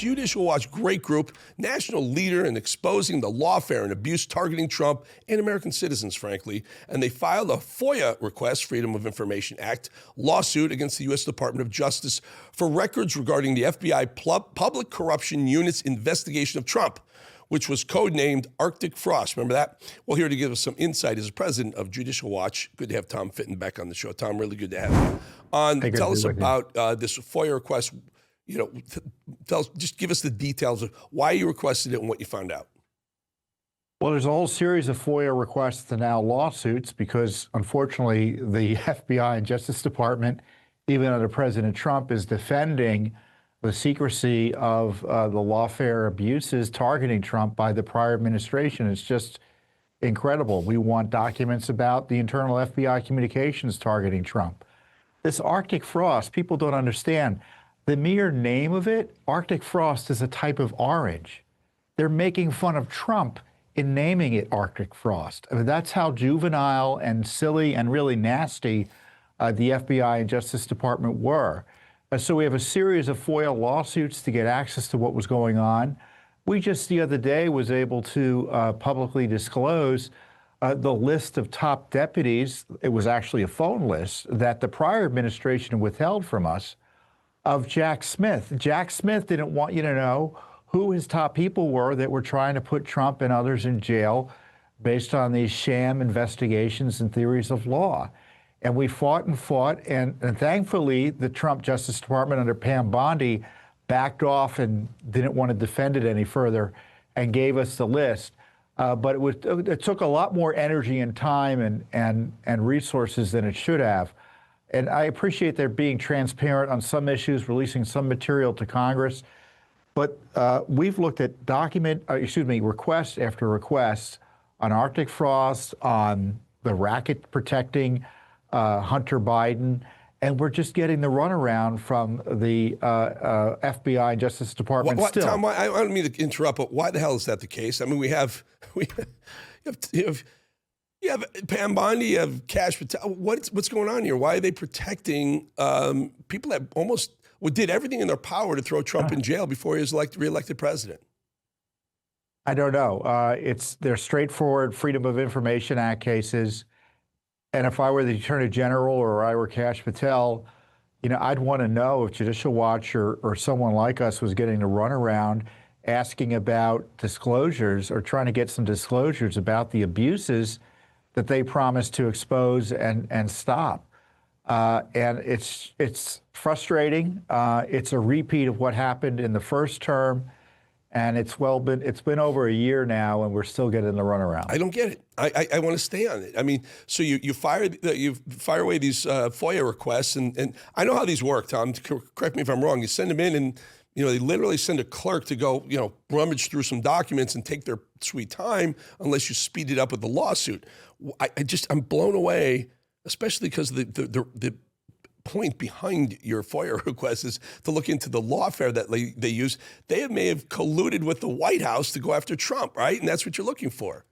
Judicial Watch, great group, national leader in exposing the lawfare and abuse targeting Trump and American citizens, frankly. And they filed a FOIA request, Freedom of Information Act, lawsuit against the U.S. Department of Justice for records regarding the FBI Public Corruption Unit's investigation of Trump, which was codenamed Arctic Frost. Remember that? Well, here to give us some insight is the president of Judicial Watch. Good to have Tom Fitton back on the show. Tom, really good to have you. Tell us about this FOIA request. Just give us the details of why you requested it and what you found out. Well, there's a whole series of FOIA requests and now lawsuits because, unfortunately, the FBI and Justice Department, even under President Trump, is defending the secrecy of the lawfare abuses targeting Trump by the prior administration. It's just incredible. We want documents about the internal FBI communications targeting Trump. This Arctic Frost, people don't understand. The mere name of it, Arctic Frost, is a type of orange. They're making fun of Trump in naming it Arctic Frost. I mean, that's how juvenile and silly and really nasty the FBI and Justice Department were. So we have a series of FOIA lawsuits to get access to what was going on. We just the other day was able to publicly disclose the list of top deputies. It was actually a phone list that the prior administration withheld from us of Jack Smith. Jack Smith didn't want you to know who his top people were that were trying to put Trump and others in jail based on these sham investigations and theories of law. And we fought and fought, and thankfully, the Trump Justice Department under Pam Bondi backed off and didn't want to defend it any further and gave us the list. But it took a lot more energy and time and resources than it should have. And I appreciate their being transparent on some issues, releasing some material to Congress. But we've looked at request after request on Arctic Frost, on the racket protecting Hunter Biden, and we're just getting the runaround from the FBI and Justice Department still. Tom, I don't mean to interrupt, but why the hell is that the case? I mean, you have Pam Bondi, you have Kash. What's going on here? Why are they protecting people that almost did everything in their power to throw Trump in jail before he was reelected president? I don't know. They're straightforward Freedom of Information Act cases. And if I were the Attorney General or I were Kash Patel, I'd want to know if Judicial Watch or someone like us was getting a runaround asking about disclosures or trying to get some disclosures about the abuses that they promised to expose and stop. And it's frustrating. It's a repeat of what happened in the first term. And it's been over a year now, and we're still getting the runaround. I don't get it. I want to stay on it. I mean, so you fire away these FOIA requests, and I know how these work, Tom. Correct me if I'm wrong. You send them in, and they literally send a clerk to go rummage through some documents and take their sweet time, unless you speed it up with the lawsuit. I'm blown away, especially because the point behind your FOIA request is to look into the lawfare that they use. They may have colluded with the White House to go after Trump, right? And that's what you're looking for.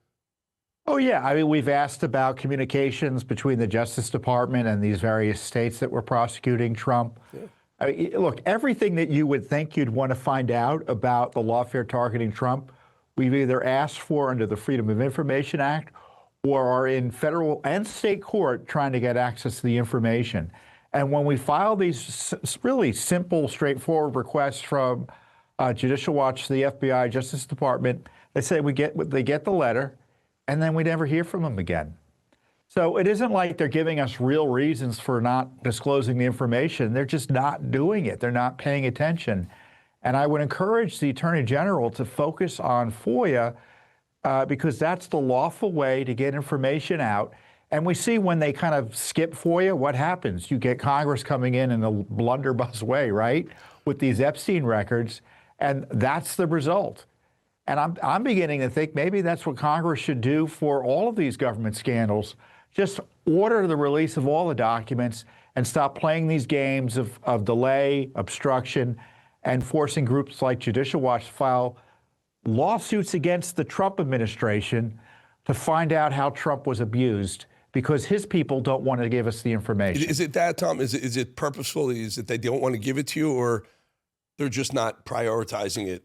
Oh, yeah. I mean, we've asked about communications between the Justice Department and these various states that were prosecuting Trump. Yeah. I mean, look, everything that you would think you'd want to find out about the lawfare targeting Trump, we've either asked for under the Freedom of Information Act or are in federal and state court trying to get access to the information. And when we file these really simple, straightforward requests from Judicial Watch to the FBI, Justice Department, they say they get the letter, and then we never hear from them again. So it isn't like they're giving us real reasons for not disclosing the information. They're just not doing it. They're not paying attention. And I would encourage the Attorney General to focus on FOIA because that's the lawful way to get information out. And we see when they kind of skip FOIA, what happens? You get Congress coming in a blunderbuss way, right, with these Epstein records, and that's the result. And I'm beginning to think maybe that's what Congress should do for all of these government scandals. Just order the release of all the documents and stop playing these games of delay, obstruction, and forcing groups like Judicial Watch to file lawsuits against the Trump administration to find out how Trump was abused, because his people don't want to give us the information. Is it that, Tom? Is it purposeful? Is it they don't want to give it to you, or they're just not prioritizing it,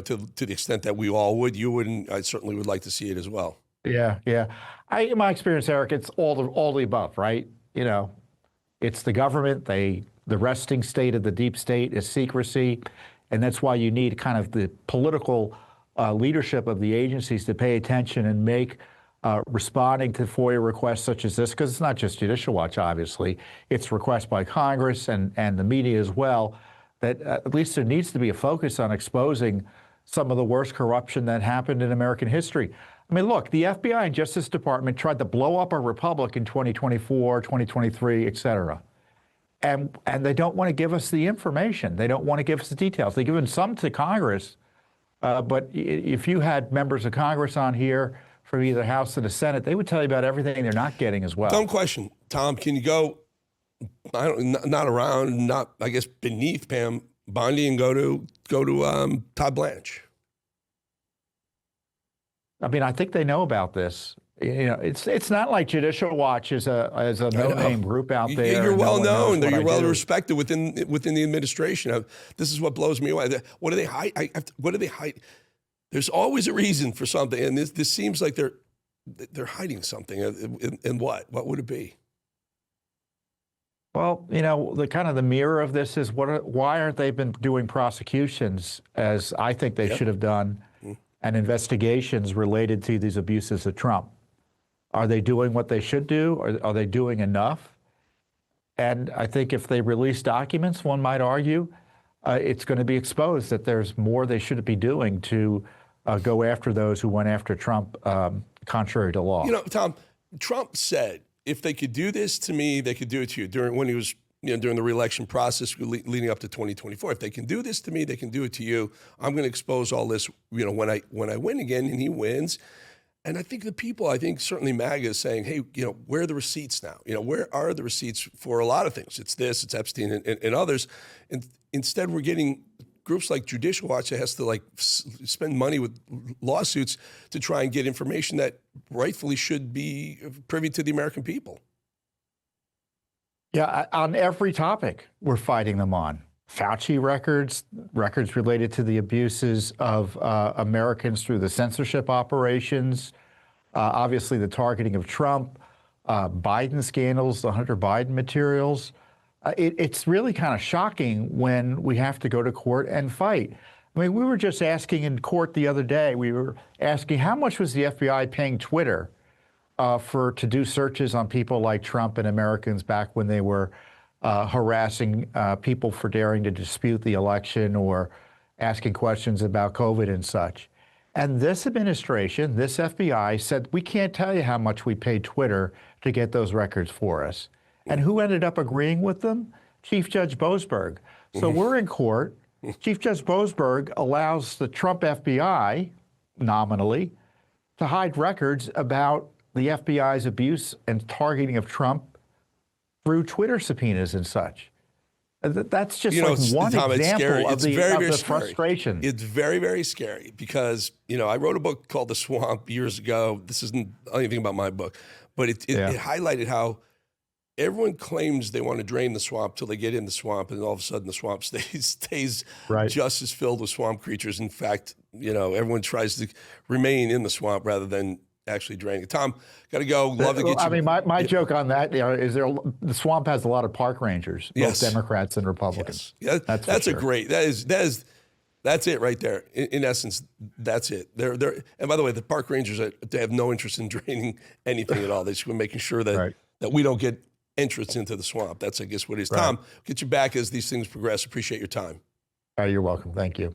to the extent that we all would. You wouldn't. I certainly would like to see it as well. Yeah, yeah. In my experience, Eric, it's all the above, right? It's the government. The resting state of the deep state is secrecy, and that's why you need kind of the political leadership of the agencies to pay attention and make responding to FOIA requests such as this, because it's not just Judicial Watch, obviously. It's requests by Congress and the media as well, that at least there needs to be a focus on exposing some of the worst corruption that happened in American history. I mean, look, the FBI and Justice Department tried to blow up our republic in 2024, 2023, et cetera. And they don't want to give us the information. They don't want to give us the details. They've given some to Congress, but if you had members of Congress on here from either House or the Senate, they would tell you about everything they're not getting as well. Dumb question, Tom. Can you go, not around, not, I guess, beneath Pam Bondi and go to Todd Blanche? I mean, I think they know about this. It's not like Judicial Watch is a no-name group out there. You're well known. You're well respected within the administration. This is what blows me away. What do they hide? What do they hide? There's always a reason for something, and this seems like they're hiding something. And what? What would it be? Well, the mirror of this is why aren't they been doing prosecutions as I think they should have done, and investigations related to these abuses of Trump? Are they doing what they should do? Or are they doing enough? And I think if they release documents, one might argue, it's going to be exposed that there's more they should be doing to go after those who went after Trump contrary to law. Tom, Trump said, if they could do this to me, they could do it to you when he was, during the re-election process leading up to 2024. If they can do this to me, they can do it to you. I'm going to expose all this, when I win again, and he wins. And I think certainly MAGA is saying, hey, where are the receipts now? Where are the receipts for a lot of things? It's this, it's Epstein and others. And instead we're getting groups like Judicial Watch that has to spend money with lawsuits to try and get information that rightfully should be privy to the American people. Yeah, on every topic we're fighting them on. Fauci records related to the abuses of Americans through the censorship operations, obviously the targeting of Trump, Biden scandals, the Hunter Biden materials. It's really kind of shocking when we have to go to court and fight. I mean, we were just asking in court the other day, we were asking how much was the FBI paying Twitter to do searches on people like Trump and Americans back when they were harassing people for daring to dispute the election or asking questions about COVID and such. And this administration, this FBI, said, we can't tell you how much we paid Twitter to get those records for us. And who ended up agreeing with them? Chief Judge Boasberg. So we're in court. Chief Judge Boasberg allows the Trump FBI, nominally, to hide records about the FBI's abuse and targeting of Trump through Twitter subpoenas and such. That's just one Tom, example of the frustration. It's very, very scary because, I wrote a book called The Swamp years ago. This isn't anything about my book, but it highlighted how everyone claims they want to drain the swamp till they get in the swamp, and all of a sudden the swamp stays just as filled with swamp creatures. In fact, everyone tries to remain in the swamp rather than actually draining it. Tom, got to go. Love to get you. I mean, my joke on that is the swamp has a lot of park rangers, both Democrats and Republicans. Yes. Yeah, that's a great. That's it right there. In essence, that's it. And by the way, the park rangers they have no interest in draining anything at all. They're just making sure that we don't get entrance into the swamp. That's, I guess, what it is. Tom, get you back as these things progress. Appreciate your time. You're welcome. Thank you.